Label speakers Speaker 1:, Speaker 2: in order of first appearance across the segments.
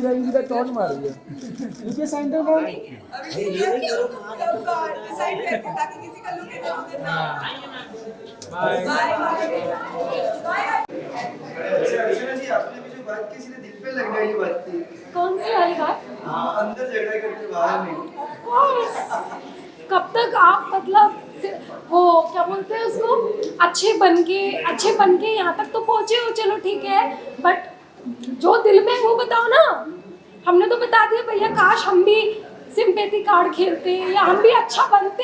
Speaker 1: रहेगी सीधा टॉर्च मार दिया नीचे साइन दे ना
Speaker 2: डिसाइड करके ताकि किसी का लुक ना हो
Speaker 1: बाय
Speaker 2: बाय।
Speaker 3: अर्चना जी आपने भी जो बात की सीधे दिल पे लगने वाली बात थी।
Speaker 4: कौन सी वाली बात?
Speaker 3: अंदर झगड़ा करके बाहर नहीं।
Speaker 4: कब तक आप मतलब वो क्या बोलते हैं उसको अच्छे बन के यहाँ तक तो पहुँचे हो, चलो ठीक है, बट जो दिल में वो बताओ ना। हमने तो बता दिया भैया, काश हम भी सिंपैथी कार्ड खेलते या हम भी अच्छा बनते,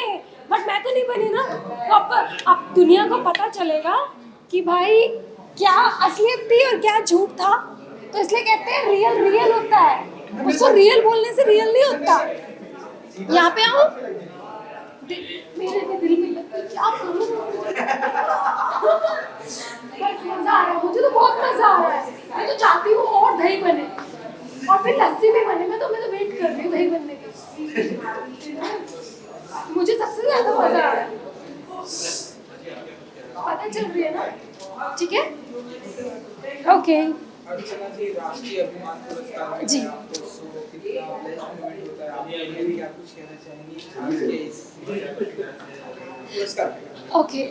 Speaker 4: बट मैं तो नहीं बनी ना। तो अब दुनिया को पता चलेगा कि भाई क्या असलियत थी और क्या झूठ था। तो इसलिए कहते हैं रियल रियल होता है, उसको रियल बोलने से रियल नहीं होता। यहाँ पे आओ, मेरे भी दिल में क्या करूं? मजा आ रहा है, मुझे तो बहुत मजा आ रहा है। मैं तो चाहती हूँ और दही बने और फिर लस्सी भी बने। मैं तो वेट कर रही हूँ दही बनने की। मुझे सबसे ज्यादा मजा आ रहा है, पता चल रही है ना? ठीक है, ओके।
Speaker 1: अर्चना जी राष्ट्रीय अभिमान पुरस्कार
Speaker 4: जी।
Speaker 1: आपको सो कितना बेस्ट मोमेंट होता है, आप क्या कुछ कहना चाहेंगी इस पुरस्कार?
Speaker 4: ओके,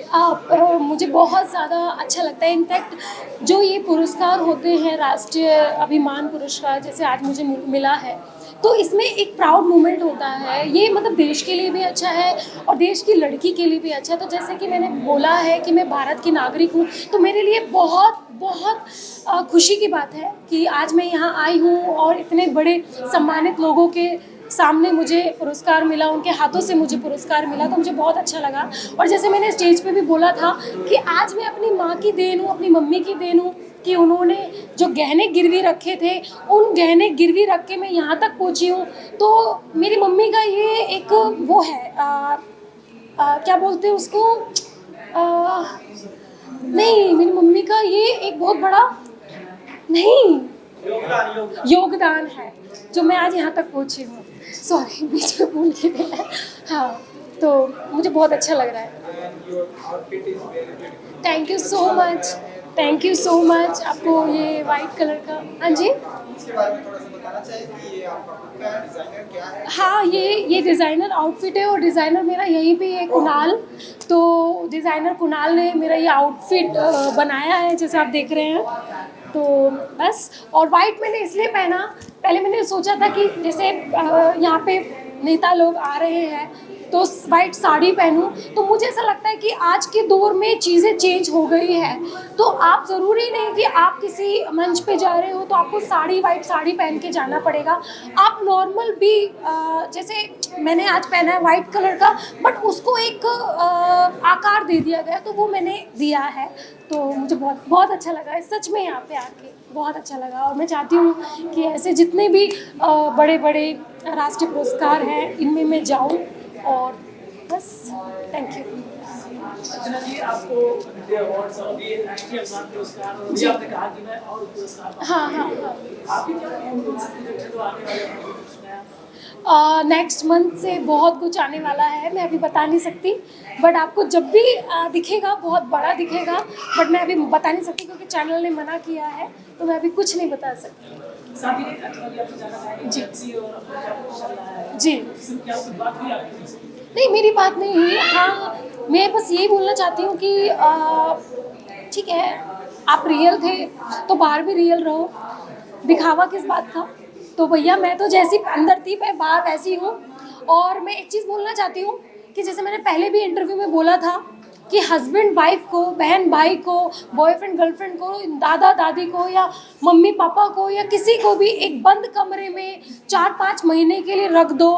Speaker 4: मुझे बहुत ज़्यादा अच्छा लगता है। इनफैक्ट जो ये पुरस्कार होते हैं राष्ट्रीय अभिमान पुरस्कार, जैसे आज मुझे मिला है, तो इसमें एक प्राउड मोमेंट होता है। ये मतलब देश के लिए भी अच्छा है और देश की लड़की के लिए भी अच्छा है। तो जैसे कि मैंने बोला है कि मैं भारत की नागरिक हूँ, तो मेरे लिए बहुत बहुत खुशी की बात है कि आज मैं यहाँ आई हूँ और इतने बड़े सम्मानित लोगों के सामने मुझे पुरस्कार मिला, उनके हाथों से मुझे पुरस्कार मिला, तो मुझे बहुत अच्छा लगा। और जैसे मैंने स्टेज पे भी बोला था कि आज मैं अपनी माँ की देन हूँ, अपनी मम्मी की देन हूँ कि उन्होंने जो गहने गिरवी रखे थे, उन गहने गिरवी रख के मैं यहाँ तक पहुँची हूँ। तो मेरी मम्मी का ये एक वो है, क्या बोलते हैं उसको, नहीं, मेरी मम्मी का ये एक बहुत बड़ा नहीं योगदान है जो मैं आज यहाँ तक पहुँची हूँ। सॉरी, बीच में भूल गई मैं। हाँ, तो मुझे बहुत अच्छा लग रहा है। Thank you so much, thank you so much. आपको ये वाइट कलर का, हाँ जी,
Speaker 3: इसके बारे में थोड़ा सा बताना चाहिए कि ये आपका खुद का डिजाइनर क्या है?
Speaker 4: हाँ, ये डिज़ाइनर आउटफिट है और डिज़ाइनर मेरा यहीं पे है कुणाल। तो डिज़ाइनर कुणाल ने मेरा ये आउटफिट बनाया है, जैसे आप देख रहे हैं। तो बस, और वाइट मैंने इसलिए पहना, पहले मैंने सोचा था कि जैसे यहाँ पे नेता लोग आ रहे हैं तो वाइट साड़ी पहनूं, तो मुझे ऐसा लगता है कि आज के दौर में चीज़ें चेंज हो गई है। तो आप ज़रूरी नहीं कि आप किसी मंच पे जा रहे हो तो आपको वाइट साड़ी पहन के जाना पड़ेगा। आप नॉर्मल भी, जैसे मैंने आज पहना है वाइट कलर का, बट उसको एक आकार दे दिया गया, तो वो मैंने दिया है। तो मुझे बहुत बहुत अच्छा लगा, सच में यहाँ पे आके बहुत अच्छा लगा। और मैं चाहती हूँ कि ऐसे जितने भी बड़े बड़े राष्ट्रीय पुरस्कार हैं इनमें मैं जाऊँ, और बस, थैंक यू।
Speaker 5: अर्चना जी, आपको ये अवार्ड्स और ये राष्ट्रीय अभिमान पुरस्कार और भी आपने कहा कि मैं और पुरस्कार पाऊंगा।
Speaker 4: हाँ।
Speaker 5: आपके क्या कौन-कौन से प्रोजेक्ट हैं जो आने वाले हैं?
Speaker 4: नेक्स्ट मंथ से बहुत कुछ आने वाला है, मैं अभी बता नहीं सकती, बट आपको जब भी दिखेगा बहुत बड़ा दिखेगा, बट मैं अभी बता नहीं सकती क्योंकि चैनल ने मना किया है, तो मैं अभी कुछ नहीं बता सकती।
Speaker 5: साथ ही अर्चना जी, आपसे जानना चाहेंगे
Speaker 4: जी।
Speaker 5: टैक्सी और अपना क्या कुछ चल रहा है?
Speaker 4: जी,
Speaker 5: सिर्फ क्या कुछ बात हुई आपकी?
Speaker 4: नहीं, मेरी बात नहीं हुई। हाँ, मैं बस यही बोलना चाहती हूँ कि ठीक है, आप रियल थे तो बाहर भी रियल रहो, दिखावा किस बात का। तो भैया, मैं तो जैसी अंदर थी मैं बाहर वैसी हूँ। और मैं एक चीज़ बोलना चाहती हूँ कि जैसे मैंने पहले भी इंटरव्यू में बोला था कि हस्बैंड वाइफ को, बहन भाई को, बॉयफ्रेंड गर्लफ्रेंड को, दादा दादी को या मम्मी पापा को या किसी को भी एक बंद कमरे में 4-5 महीने के लिए रख दो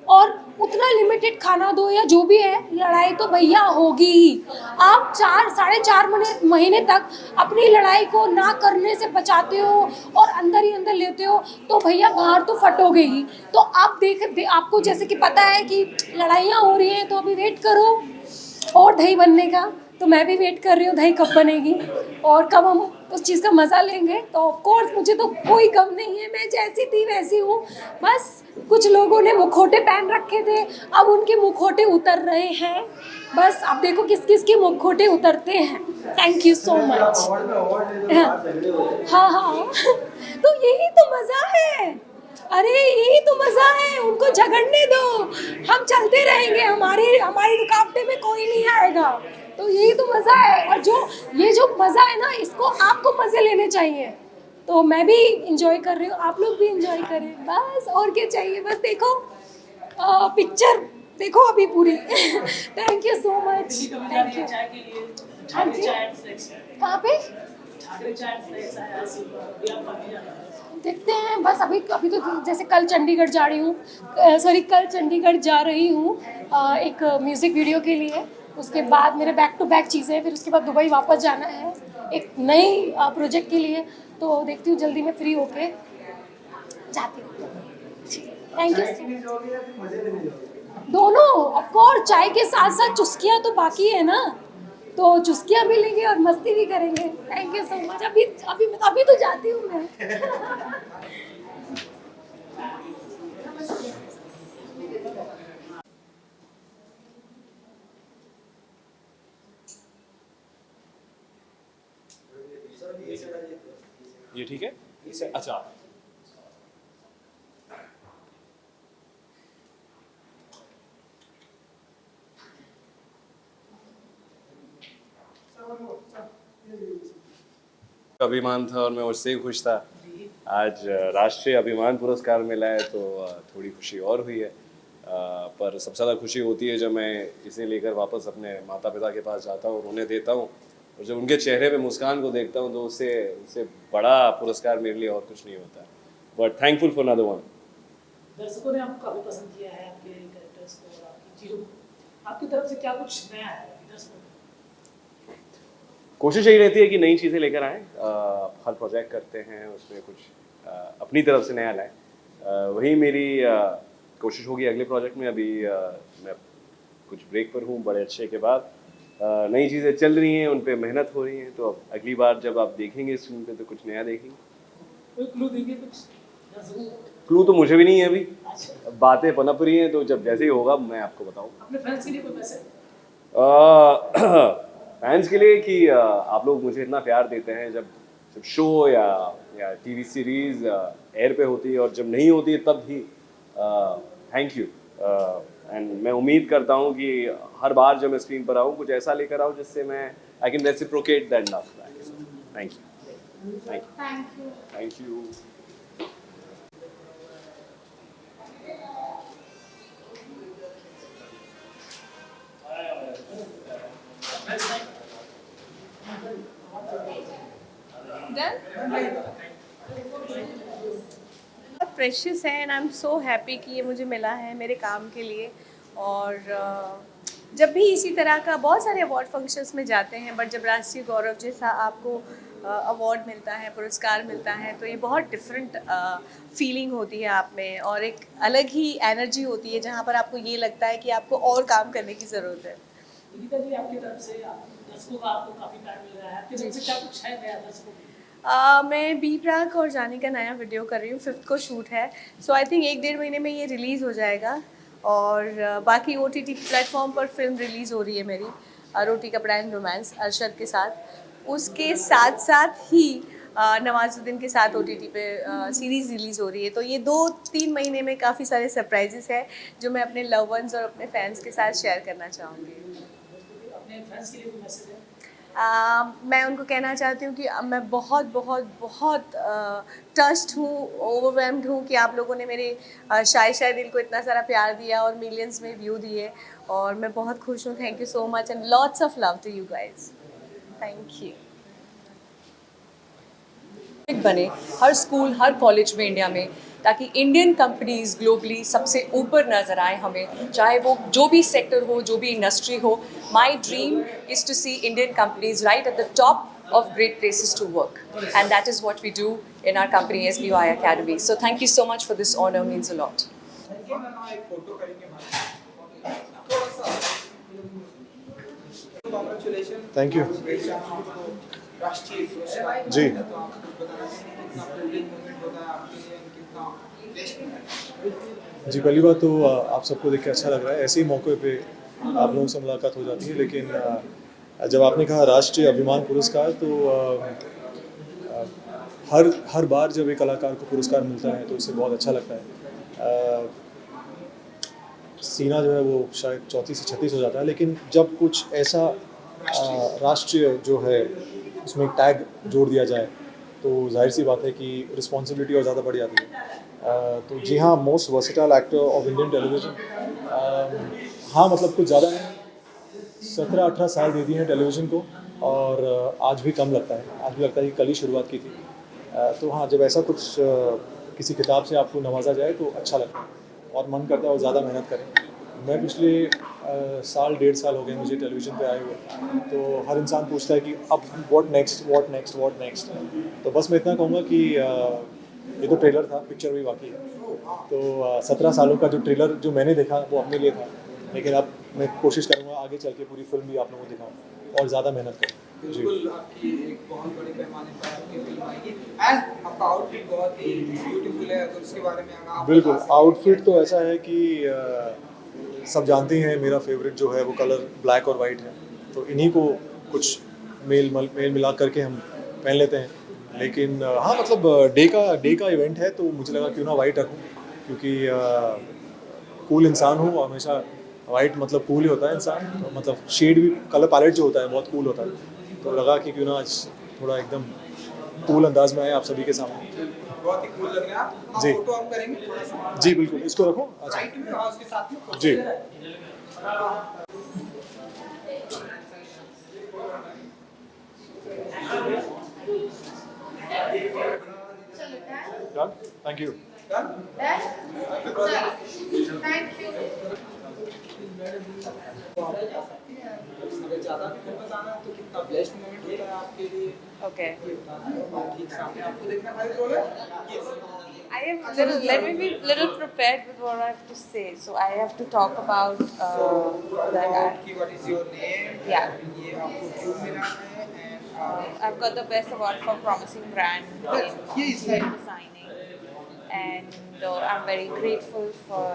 Speaker 4: और उतना लिमिटेड खाना दो या जो भी है, लड़ाई तो भैया होगी ही। आप 4-4.5 महीने तक अपनी लड़ाई को ना करने से बचाते हो और अंदर ही अंदर लेते हो, तो भैया बाहर तो फटोगे ही। तो आप आपको जैसे कि पता है कि लड़ाइयाँ हो रही हैं, तो अभी वेट करो और दही बनने का। तो मैं भी वेट कर रही हूँ दही कब बनेगी और कब हम उस चीज़ का मज़ा लेंगे। तो ऑफ कोर्स मुझे तो कोई गम नहीं है, मैं जैसी थी वैसी हूँ। बस कुछ लोगों ने मुखौटे पहन रखे थे, अब उनके मुखौटे उतर रहे हैं। बस अब देखो किस किस के मुखौटे उतरते हैं। Thank you so much. हाँ हाँ तो यही तो मज़ा है, अरे यही तो मज़ा है, उनको झगड़ने दो, हम चलते रहेंगे, हमारी रुकावटें में कोई नहीं आएगा। तो यही तो मज़ा है, और ये जो मज़ा है ना, इसको आपको मज़े लेने चाहिए। तो मैं भी इंजॉय कर रही हूँ, आप लोग भी इंजॉय करें, बस और क्या चाहिए। बस देखो पिक्चर देखो अभी पूरी। Thank you so much. Thank you.
Speaker 5: चाय के लिए
Speaker 4: हाँ जी,
Speaker 5: चाय एंड स्नैक्स
Speaker 4: कहाँ पे
Speaker 5: ठाकरे चाय एंड स्नैक्स है ऐसे भी आप काफी जाना है।
Speaker 4: देखते हैं। बस अभी तो जैसे कल चंडीगढ़ जा रही हूँ, कल चंडीगढ़ जा रही हूँ एक म्यूज़िक वीडियो के लिए। उसके बाद मेरे बैक टू बैक चीज़ें हैं, फिर उसके बाद दुबई वापस जाना है एक नई प्रोजेक्ट के लिए। तो देखती हूँ जल्दी मैं फ्री होके जाती हूँ। Thank you. दोनों ऑफ कोर्स, चाय के साथ साथ चुस्कियाँ तो बाकी है ना, तो चुस्कियाँ भी लेंगे और मस्ती भी करेंगे। Thank you so much. अभी तो जाती हूँ मैं।
Speaker 6: ये ठीक है इसे, अच्छा अभिमान था और मैं उससे ही खुश था। आज राष्ट्रीय अभिमान पुरस्कार मिला है तो थोड़ी खुशी और हुई है। पर सबसे ज़्यादा खुशी होती है जब मैं इसे लेकर वापस अपने माता पिता के पास जाता हूँ और उन्हें देता हूँ, और जब उनके चेहरे पे मुस्कान को देखता हूँ तो उससे बड़ा पुरस्कार मेरे लिए और कुछ नहीं होता। But thankful for another one.
Speaker 5: दर्शकों ने आपको काफी पसंद किया है, आपके कैरेक्टर्स को और आपकी चीजों को। आपकी तरफ से क्या कुछ नया है दर्शकों को?
Speaker 6: कोशिश यही रहती है कि नई चीज़ें लेकर आएँ, हर प्रोजेक्ट करते हैं उसमें कुछ अपनी तरफ से नया लाएँ। वही मेरी कोशिश होगी अगले प्रोजेक्ट में। अभी मैं कुछ ब्रेक पर हूँ बड़े अच्छे के बाद। नई चीज़ें चल रही हैं, उन पे मेहनत हो रही हैं, तो अब अगली बार जब आप देखेंगे स्क्रीन पे तो कुछ नया देखेंगे।
Speaker 5: कोई क्लू देंगे कुछ दर्शकों को?
Speaker 6: क्लू तो मुझे भी नहीं है अभी, बातें पनप रही हैं, तो जब जैसे ही होगा मैं आपको बताऊँगा।
Speaker 5: अपने फैंस के लिए कोई मैसेज?
Speaker 6: फैंस के लिए कि आप लोग मुझे इतना प्यार देते हैं, जब शो या टीवी सीरीज एयर पे होती है और जब नहीं होती है तब भी थैंक यू। एंड मैं उम्मीद करता हूँ कि हर बार जब मैं स्क्रीन पर आऊँ कुछ ऐसा लेकर आऊँ जिससे मैं I can reciprocate that love. Thank you, thank you.
Speaker 2: Precious है and I am so happy कि ये मुझे मिला है मेरे काम के लिए। और जब भी इसी तरह का बहुत सारे अवार्ड फंक्शंस में जाते हैं, बट जब राष्ट्रीय गौरव जैसा आपको अवार्ड मिलता है, पुरस्कार मिलता है, तो ये बहुत डिफरेंट फीलिंग होती है आप में, और एक अलग ही एनर्जी होती है जहाँ पर आपको ये लगता है कि आपको और काम करने की ज़रूरत है।
Speaker 5: गीता जी, आपकी तरफ से दर्शकों का आपको काफी प्यार मिल रहा है, आपकी तरफ से क्या कुछ है नया दर्शकों को?
Speaker 2: मैं बी प्राक और जानी का नया वीडियो कर रही हूँ, 5th को शूट है। सो आई थिंक 1-1.5 महीने में ये रिलीज़ हो जाएगा। और बाकी OTT प्लेटफॉर्म पर फिल्म रिलीज़ हो रही है मेरी, रोटी कपड़ा एंड रोमांस अरशद के साथ। उसके साथ साथ ही नवाजुद्दीन के साथ OTT पे सीरीज़ रिलीज़ हो रही है। तो ये 2-3 महीने में काफ़ी सारे सरप्राइजेस हैं जो मैं अपने लव वंस और अपने फैंस के साथ शेयर करना चाहूँगी।
Speaker 5: अपने फैंस के लिए कोई मैसेज है?
Speaker 2: मैं उनको कहना चाहती हूँ कि मैं बहुत बहुत बहुत टच्ड हूँ, ओवरवेल्म्ड हूँ कि आप लोगों ने मेरे शाय दिल को इतना सारा प्यार दिया और मिलियंस में व्यू दिए, और मैं बहुत खुश हूँ। Thank you so much and lots of love to you guys. Thank you.
Speaker 7: बने हर स्कूल हर कॉलेज में इंडिया में, ताकि इंडियन कंपनीज ग्लोबली सबसे ऊपर नजर आए हमें, चाहे वो जो भी सेक्टर हो, जो भी इंडस्ट्री हो। My dream is to see Indian companies right at the top of great places to work, and that is what we do in our company SBY Academy. So thank you so much for this honor, means a lot.
Speaker 1: एक photo करेंगे थोड़ा सा। Congratulation.
Speaker 8: Thank you.
Speaker 1: राष्ट्रीय पुरस्कार
Speaker 8: जी।
Speaker 1: तो आप कुछ बताना चाहेंगे कितना प्राउड मोमेंट होता है आपके लिए, कितना ब्लेस्ड मोमेंट?
Speaker 8: जी, पहली बात तो आप सबको देख के अच्छा लग रहा है। ऐसे ही मौके पे आप लोगों से मुलाकात हो जाती है, लेकिन जब आपने कहा राष्ट्रीय अभिमान पुरस्कार तो हर बार जब एक कलाकार को पुरस्कार मिलता है तो उससे बहुत अच्छा लगता है। सीना जो है वो शायद 34 से 36 हो जाता है, लेकिन जब कुछ ऐसा राष्ट्रीय जो है उसमें एक टैग जोड़ दिया जाए तो जाहिर सी बात है कि रिस्पॉन्सिबिलिटी और ज़्यादा बढ़ जाती है। तो जी हाँ, most versatile actor of Indian television, हाँ मतलब कुछ ज़्यादा नहीं, 17-18 साल दे दिए हैं टेलीविज़न को, और आज भी कम लगता है, आज भी लगता है कि कल ही शुरुआत की थी। तो हाँ, जब ऐसा कुछ किसी किताब से आपको नवाजा जाए तो अच्छा लगता है और मन करता है और ज़्यादा मेहनत करें। मैं पिछले साल 1.5 साल हो गए मुझे टेलीविज़न पे आए हुए, तो हर इंसान पूछता है कि अब व्हाट नेक्स्ट। तो बस मैं इतना कहूँगा कि ये तो ट्रेलर था, पिक्चर भी बाकी है। तो 17 सालों का जो ट्रेलर जो मैंने देखा वो अपने लिए था, लेकिन अब मैं कोशिश करूँगा आगे चल के पूरी फिल्म भी आप लोगों को दिखाऊँ और ज़्यादा मेहनत करूँ।
Speaker 1: बिल्कुल, आपकी एक बहुत बड़े पैमाने पर आपकी फिल्म आएगी एंड आपका आउटफिट बहुत ही ब्यूटीफुल है, तो उसके बारे में अगर आप
Speaker 8: बिल्कुल, आउटफिट तो ऐसा है कि सब जानते हैं मेरा फेवरेट जो है वो कलर ब्लैक और वाइट है, तो इन्हीं को कुछ मेल मिला करके हम पहन लेते हैं। लेकिन हाँ मतलब डे का इवेंट है तो मुझे लगा क्यों ना वाइट रखूँ, क्योंकि कूल इंसान हूँ और हमेशा वाइट मतलब कूल ही होता है इंसान, तो मतलब शेड भी कलर पैलेट जो होता है बहुत कूल होता है, तो लगा कि क्यों ना आज थोड़ा एकदम कूल अंदाज में आए आप सभी के सामने।
Speaker 1: बहुत ही कूल लग रहे हैं आप।
Speaker 8: जी।
Speaker 1: फोटो आप करेंगे थोड़ा सा?
Speaker 8: जी बिल्कुल, इसको रखो। अच्छा
Speaker 1: राइट में और उसके साथ में
Speaker 8: जी। Thank you.
Speaker 1: अगर ज़्यादा भी बताना तो कितना ब्लेस्ड मोमेंट होता है आपके लिए?
Speaker 2: Okay.
Speaker 1: ये बताना ठीक सामने आपको देखना है रोल है? Yes.
Speaker 2: Let me be little prepared with what I have to say. So I have to talk about that.
Speaker 1: What is your name?
Speaker 2: Yeah.
Speaker 1: ये आपको क्यों मिला है? And
Speaker 2: I've got the best award for promising brand in
Speaker 1: Yes.
Speaker 2: interior designing, and I'm very grateful for.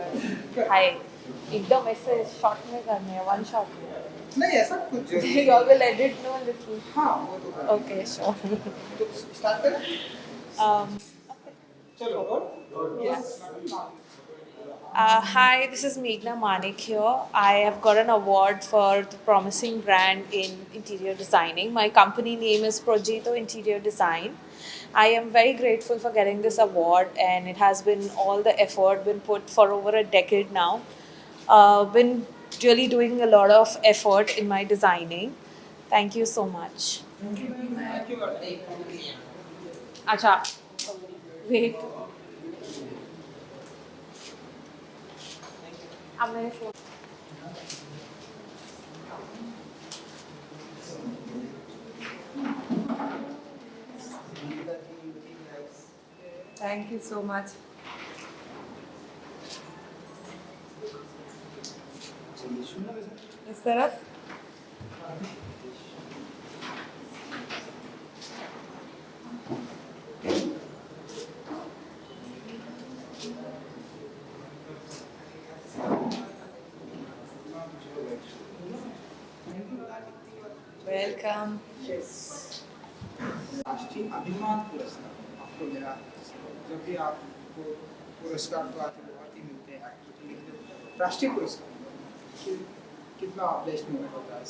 Speaker 2: Hi. एकदम ऐसे short में करने हैं, one shot में.
Speaker 1: नहीं ऐसा कुछ
Speaker 2: You all will edit no little.
Speaker 1: हाँ वो तो है।
Speaker 2: Okay, sure.
Speaker 1: तो स्टार्ट करें? चलो role. Yes.
Speaker 2: Hi, this is Meghna Manik here. I have got an award for the promising brand in interior designing. My company name is Projeto Interior Design. I am very grateful for getting this award, and it has been all the effort been put for over a decade now. Been really doing a lot of effort in my designing. Thank you so much.
Speaker 1: Thank you.
Speaker 2: Acha, wait. I'm going to phone.
Speaker 9: Thank you so much. इस तरफ welcome.
Speaker 1: राष्ट्रीय अभिमान पुरस्कार आपको मिला है। जब भी आपको पुरस्कार तो आते बहुत ही मिलते हैं एक्टर के लिए, राष्ट्रीय पुरस्कार कितना ब्लेस्ड मोमेंट होता है?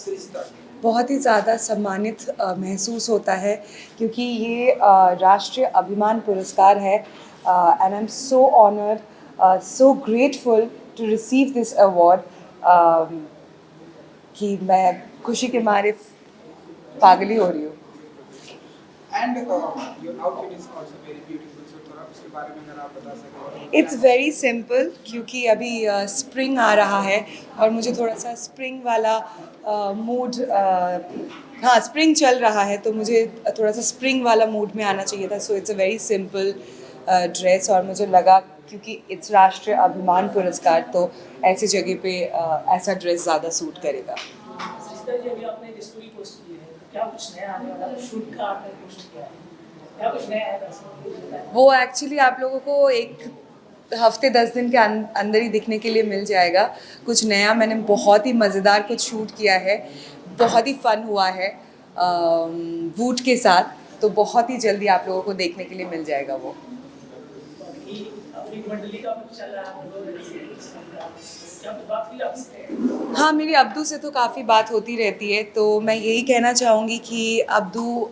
Speaker 9: बहुत ही ज़्यादा सम्मानित महसूस होता है, क्योंकि ये राष्ट्रीय अभिमान पुरस्कार है, and I am so honoured, so grateful to receive this award, कि मैं खुशी के मारे पागल ही हो रही हूँ।
Speaker 1: And your outfit is also very beautiful. So थोड़ा उसके बारे में अगर आप बता सकें।
Speaker 9: इट्स वेरी सिंपल, क्योंकि अभी स्प्रिंग आ रहा है और मुझे थोड़ा सा स्प्रिंग वाला मूड, हाँ स्प्रिंग चल रहा है तो मुझे थोड़ा सा स्प्रिंग वाला मूड में आना चाहिए था। So it's a very simple dress, और मुझे लगा क्योंकि इट्स राष्ट्रीय अभिमान पुरस्कार तो ऐसी जगह पे ऐसा ड्रेस ज़्यादा सूट करेगा।
Speaker 5: अक्षता जी, अभी आपने एक स्टोरी पोस्ट की है, तो क्या कुछ नया आने वाला है? शूट का आपने पोस्ट किया है, क्या कुछ नया है वैसे?
Speaker 9: वो एक्चुअली आप लोगों को एक हफ्ते 10 दिन के अंदर ही दिखने के लिए मिल जाएगा। कुछ नया मैंने बहुत ही मज़ेदार कुछ शूट किया है, बहुत ही फन हुआ है वूट के साथ, तो बहुत ही जल्दी आप लोगों को देखने के लिए मिल जाएगा वो।
Speaker 5: अभी अपनी मंडली का कुछ चल रहा है, आप लोग क्या बात की आपसे?
Speaker 9: हाँ, मेरी अब्दू से तो काफ़ी बात होती रहती है, तो मैं यही कहना चाहूँगी कि अब्दू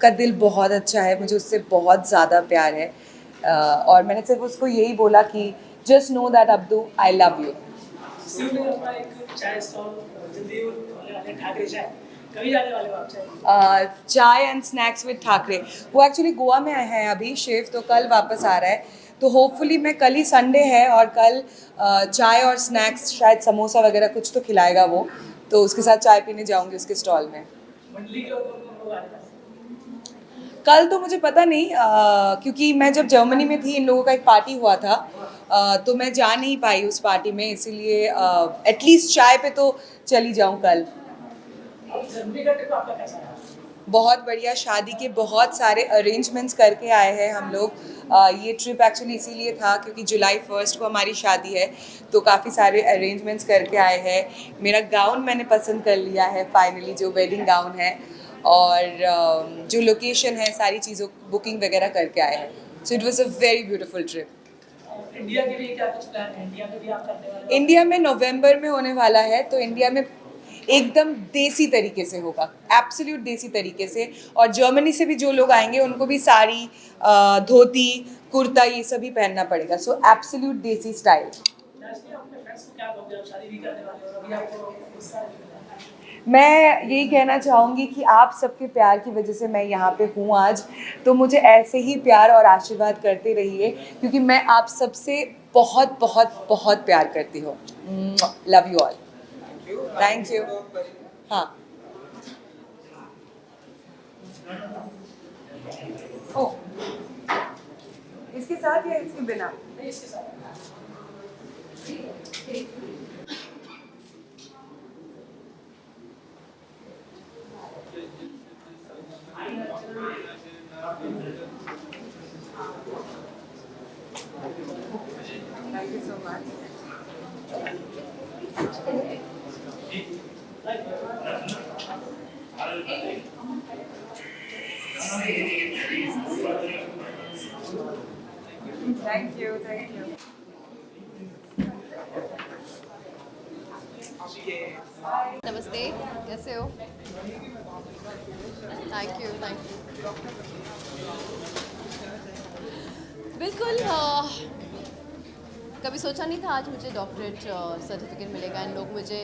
Speaker 9: का दिल बहुत अच्छा है, मुझे उससे बहुत ज़्यादा प्यार है और मैंने सिर्फ उसको यही बोला कि just know that Abdu, I love you.
Speaker 5: Shiv ने अपना एक चाय स्टॉल जल्दी होने वाले ठाकरे चाय, कभी जाने वाले हो आप चाय?
Speaker 9: चाय एंड स्नैक्स विद ठाकरे, वो एक्चुअली गोवा में हैं अभी शिव, तो कल वापस आ रहा है, तो होपफुली मैं कल ही संडे है और कल चाय और स्नैक्स, शायद समोसा वगैरह कुछ तो खिलाएगा वो, तो उसके साथ चाय पीने जाऊंगी उसके स्टॉल में।
Speaker 5: मंडली के और कौन लोग आ रहे हैं?
Speaker 9: कल तो मुझे पता नहीं क्योंकि मैं जब जर्मनी में थी इन लोगों का एक पार्टी हुआ था तो मैं जा नहीं पाई उस पार्टी में, इसीलिए एटलीस्ट चाय पे तो चली जाऊं कल।
Speaker 5: जर्मनी का ट्रिप आपका कैसा रहा?
Speaker 9: बहुत बढ़िया, शादी के बहुत सारे अरेंजमेंट्स करके आए हैं हम लोग। ये ट्रिप एक्चुअली इसीलिए था क्योंकि जुलाई 1 को हमारी शादी है, तो काफ़ी सारे अरेंजमेंट्स करके आए हैं। मेरा गाउन मैंने पसंद कर लिया है फाइनली, जो वेडिंग गाउन है, और जो लोकेशन है सारी चीज़ों बुकिंग वगैरह करके आए हैं। So it was a very beautiful trip.
Speaker 5: India के लिए क्या कुछ प्लान है? इंडिया में भी आप करने वाले हो?
Speaker 9: इंडिया में नवंबर में होने वाला है, तो इंडिया में एकदम देसी तरीके से होगा, एब्सोल्यूट देसी तरीके से, और जर्मनी से भी जो लोग आएंगे उनको भी साड़ी, धोती, कुर्ता ये सभी पहनना पड़ेगा, सो एब्सोल्यूट देसी स्टाइल।
Speaker 5: नेस्ली, अपने फ्रेंड्स को क्या कहोगे? आप शादी भी करने वाले हो, अभी आपको गुस्सा नहीं हो रहा है?
Speaker 9: मैं यही कहना चाहूँगी कि आप सबके प्यार की वजह से मैं यहाँ पे हूँ आज, तो मुझे ऐसे ही प्यार और आशीर्वाद करते रहिए, क्योंकि मैं आप सबसे बहुत बहुत बहुत प्यार करती हूँ। Love you all. Thank you. हाँ, ओ, इसके साथ या इसके बिना?
Speaker 5: नहीं, इसके साथ।
Speaker 9: Thank you so much. Thank you, thank you.
Speaker 10: नमस्ते, कैसे हो? Thank you, thank you. बिल्कुल, कभी सोचा नहीं था आज मुझे डॉक्टरेट सर्टिफिकेट मिलेगा। इन लोग मुझे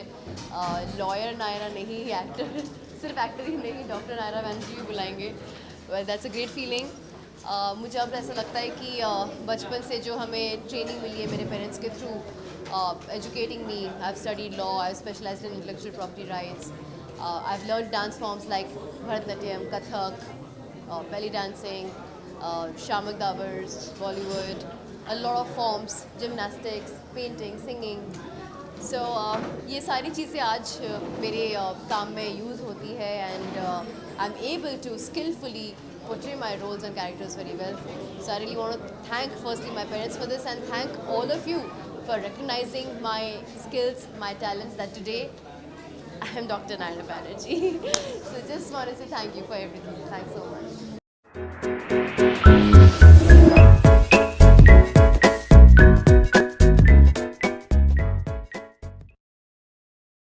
Speaker 10: लॉयर नायरा नहीं, एक्टर, सिर्फ एक्टर ही नहीं, डॉक्टर नायरा बनर्जी भी बुलाएंगे। Well, that's a great feeling. मुझे अब ऐसा लगता है कि बचपन से जो हमें ट्रेनिंग मिली है मेरे पेरेंट्स के through, educating me, I've studied law, I've specialized in intellectual property rights, I've learned dance forms like Bharatanatyam, Kathak, belly dancing, Shamak Davars, Bollywood, a lot of forms, gymnastics, painting, singing. So ये सारी चीज़ें आज मेरे काम में use होती है, and I'm able to skillfully portray my roles and characters very well. So I really want to thank firstly my parents for this, and thank all of you for recognizing my skills, my talents, that today I am Dr. Naira Banerjee. So just want to say thank you for everything. Thanks so much.